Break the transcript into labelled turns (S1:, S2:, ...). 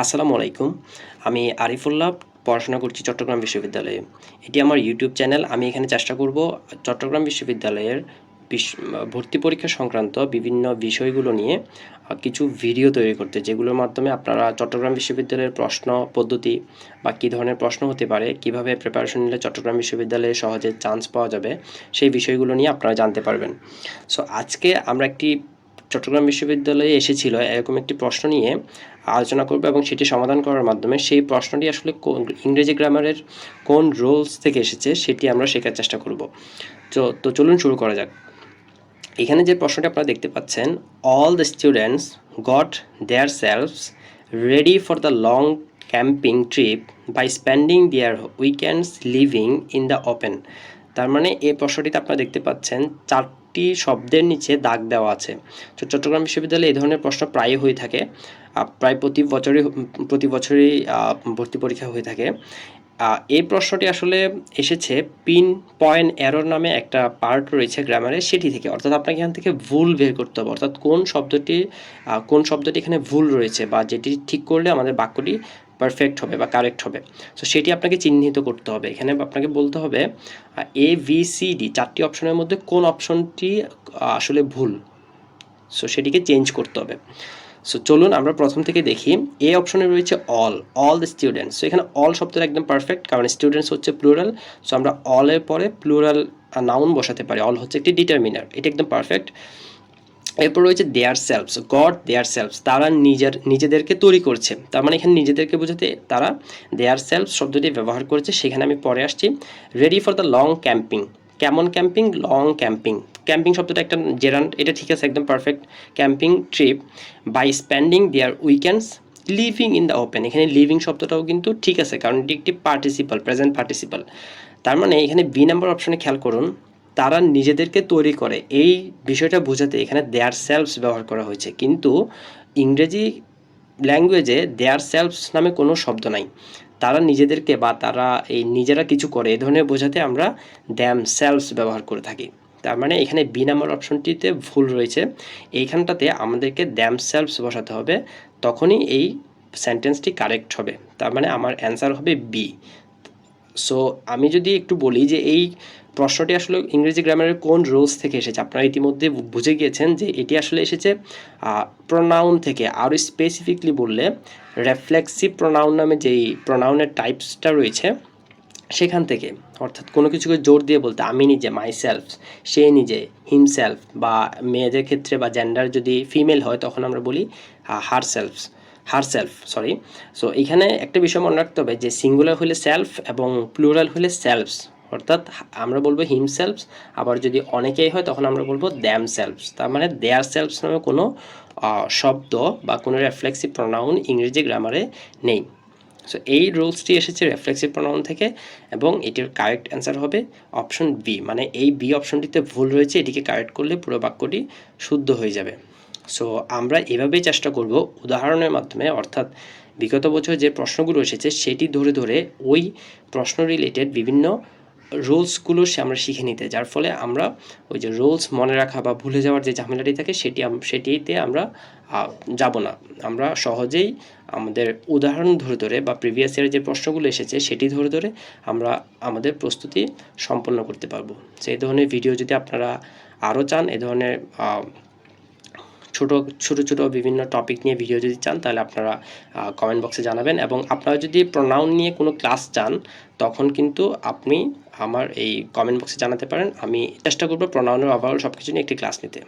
S1: আসসালামু আলাইকুম। আমি আরিফুল্লাহ পড়াশোনা করছি চট্টগ্রাম বিশ্ববিদ্যালয়ে। এটি আমার ইউটিউব চ্যানেল। আমি এখানে চেষ্টা করব চট্টগ্রাম বিশ্ববিদ্যালয়ের ভর্তি পরীক্ষা সংক্রান্ত বিভিন্ন বিষয়গুলো নিয়ে কিছু ভিডিও তৈরি করতে, যেগুলোর মাধ্যমে আপনারা চট্টগ্রাম বিশ্ববিদ্যালয়ের প্রশ্ন পদ্ধতি বা কী ধরনের প্রশ্ন হতে পারে, কিভাবে প্রিপারেশন নিলে চট্টগ্রাম বিশ্ববিদ্যালয়ে সহজে চান্স পাওয়া যাবে, সেই বিষয়গুলো নিয়ে আপনারা জানতে পারবেন। সো আজকে আমরা একটি চট্টগ্রাম বিশ্ববিদ্যালয়ে এসেছিল এরকম একটি প্রশ্ন নিয়ে আলোচনা করব এবং সেটি সমাধান করার মাধ্যমে সেই প্রশ্নটি আসলে ইংরেজি গ্রামারের কোন রুলস থেকে এসেছে সেটি আমরা শেখার চেষ্টা করব। তো চলুন শুরু করা যাক। এখানে যে প্রশ্নটি আপনারা দেখতে পাচ্ছেন, all the students got their selves ready for the long camping trip by spending their weekends living in the open. তার মানে এই প্রশ্নটিতে আপনারা দেখতে পাচ্ছেন চারটি শব্দের নিচে দাগ দেওয়া আছে। তো চট্টগ্রাম বিশ্ববিদ্যালয়ে এই ধরনের প্রশ্ন প্রায়ই হয়ে থাকে, প্রায় প্রতি বছরই ভর্তি পরীক্ষা হয়ে থাকে। এই প্রশ্নটি আসলে এসেছে পিন পয়েন্ট এরর নামে একটা পার্ট রয়েছে গ্রামারে, সেটি থেকে। অর্থাৎ আপনাকে এখান থেকে ভুল বের করতে হবে, অর্থাৎ কোন শব্দটি এখানে ভুল রয়েছে বা যেটি ঠিক করলে আমাদের বাক্যটি পারফেক্ট হবে বা কারেক্ট হবে। সো সেটি আপনাকে চিহ্নিত করতে হবে। এখানে আপনাকে বলতে হবে এ বি সি ডি চারটি অপশনের মধ্যে কোন অপশনটি আসলে ভুল, সো সেটিকে চেঞ্জ করতে হবে। সো চলুন আমরা প্রথম থেকে দেখি। এ অপশনে রয়েছে অল দ্য স্টুডেন্টস। সো এখানে অল শব্দটা একদম পারফেক্ট, কারণ স্টুডেন্টস হচ্ছে প্লুরাল। সো আমরা অলের পরে প্লুরাল নাউন বসাতে পারি। অল হচ্ছে একটি ডিটারমিনার, এটা একদম পারফেক্ট। এরপর রয়েছে দেয়ার সেলভস, গড দেয়ার সেলভস, তারা নিজেদেরকে তৈরি করছে। তার মানে এখানে নিজেদেরকে বোঝাতে তারা দেয়ার সেলভস শব্দটি ব্যবহার করেছে, সেখানে আমি পরে আসছি। Ready for the long camping, কেমন ক্যাম্পিং? Long camping. ক্যাম্পিং শব্দটা একটা জেরান্ট, এটা ঠিক আছে, একদম perfect. Camping trip by spending their weekends living in the open. এখানে লিভিং শব্দটাও কিন্তু ঠিক আছে, কারণ এটি একটি পার্টিসিপাল, প্রেজেন্ট পার্টিসিপাল। তার মানে এখানে বি নাম্বার অপশনে খেয়াল করুন, তারা নিজেদেরকে তৈরি করে, এই বিষয়টা বোঝাতে এখানে দেয়ার সেলভস ব্যবহার করা হয়েছে। কিন্তু ইংরেজি ল্যাঙ্গুয়েজে দেয়ার সেলভস নামে কোনো শব্দ নাই। তারা নিজেদেরকে বা তারা এই নিজেরা কিছু করে এই ধরনের বোঝাতে আমরা দ্যাম সেলভস ব্যবহার করে থাকি। তার মানে এখানে বি নাম্বার অপশনটিতে ভুল রয়েছে। এইখানটাতে আমাদেরকে দ্যাম সেলভস বসাতে হবে, তখনই এই সেন্টেন্সটি কারেক্ট হবে। তার মানে আমার অ্যান্সার হবে বি। সো আমি যদি একটু বলি যে এই প্রশ্নটি আসলে ইংরেজি গ্রামারের কোন রুলস থেকে এসেছে, আপনারা ইতিমধ্যে বুঝে গিয়েছেন যে এটি আসলে এসেছে প্রোনাউন থেকে। আরও স্পেসিফিকলি বললে রেফ্লেক্সিভ প্রোনাউন নামে যেই প্রোনাউনের টাইপসটা রয়েছে সেখান থেকে। অর্থাৎ কোনো কিছুকে জোর দিয়ে বলতে, আমি নিজে, মাই সেলফ, সে নিজে, হিমসেলফ, বা মেয়েদের ক্ষেত্রে বা জেন্ডার যদি ফিমেল হয় তখন আমরা বলি হারসেলফ, সরি। সো এখানে একটা বিষয় মনে রাখতে হবে যে সিঙ্গুলার হলে সেলফ এবং প্লুরাল হলে সেলফস। অর্থাৎ আমরা বলবো হিমসেলফস, আবার যদি অনেকেই হয় তখন আমরা বলবো দ্যাম সেলফস। তার মানে দেয়ার সেলফস নামে কোনো শব্দ বা কোনো রেফ্লেক্সিভ প্রোনাউন ইংরেজি গ্রামারে নেই। সো এই রুলসটি এসেছে রেফ্লেক্সিভ প্রোনাউন থেকে, এবং এটির কারেক্ট অ্যান্সার হবে অপশন বি। মানে এই বি অপশনটিতে ভুল রয়েছে, এটিকে কারেক্ট করলে পুরো বাক্যটি শুদ্ধ হয়ে যাবে। সো আমরা এভাবেই চেষ্টা করব উদাহরণের মাধ্যমে, অর্থাৎ বিগত বছর যে প্রশ্নগুলো এসেছে সেটি ধরে ধরে ওই প্রশ্ন রিলেটেড বিভিন্ন রুলসগুলো আমরা শিখে নিতে, যার ফলে আমরা ওই যে রুলস মনে রাখা বা ভুলে যাওয়ার যে ঝামেলাটি থাকে সেটিতে আমরা যাব না। আমরা সহজেই আমাদের উদাহরণ ধরে ধরে বা প্রিভিয়াস ইয়ারের যে প্রশ্নগুলো এসেছে সেটি ধরে ধরে আমরা আমাদের প্রস্তুতি সম্পন্ন করতে পারবো। সেই ধরনের ভিডিও যদি আপনারা আরও চান, এ ধরনের ছোট বিভিন্ন টপিক নিয়ে ভিডিও যদি চান, তাহলে আপনারা কমেন্ট বক্সে জানাবেন। এবং আপনারা যদি প্রোনাউন নিয়ে কোনো ক্লাস চান তখন কিন্তু আপনি আমার এই কমেন্ট বক্সে জানাতে পারেন। আমি চেষ্টা করব প্রোনাউনের ওভারঅল সব কিছু নিয়ে একটি ক্লাস নিতে।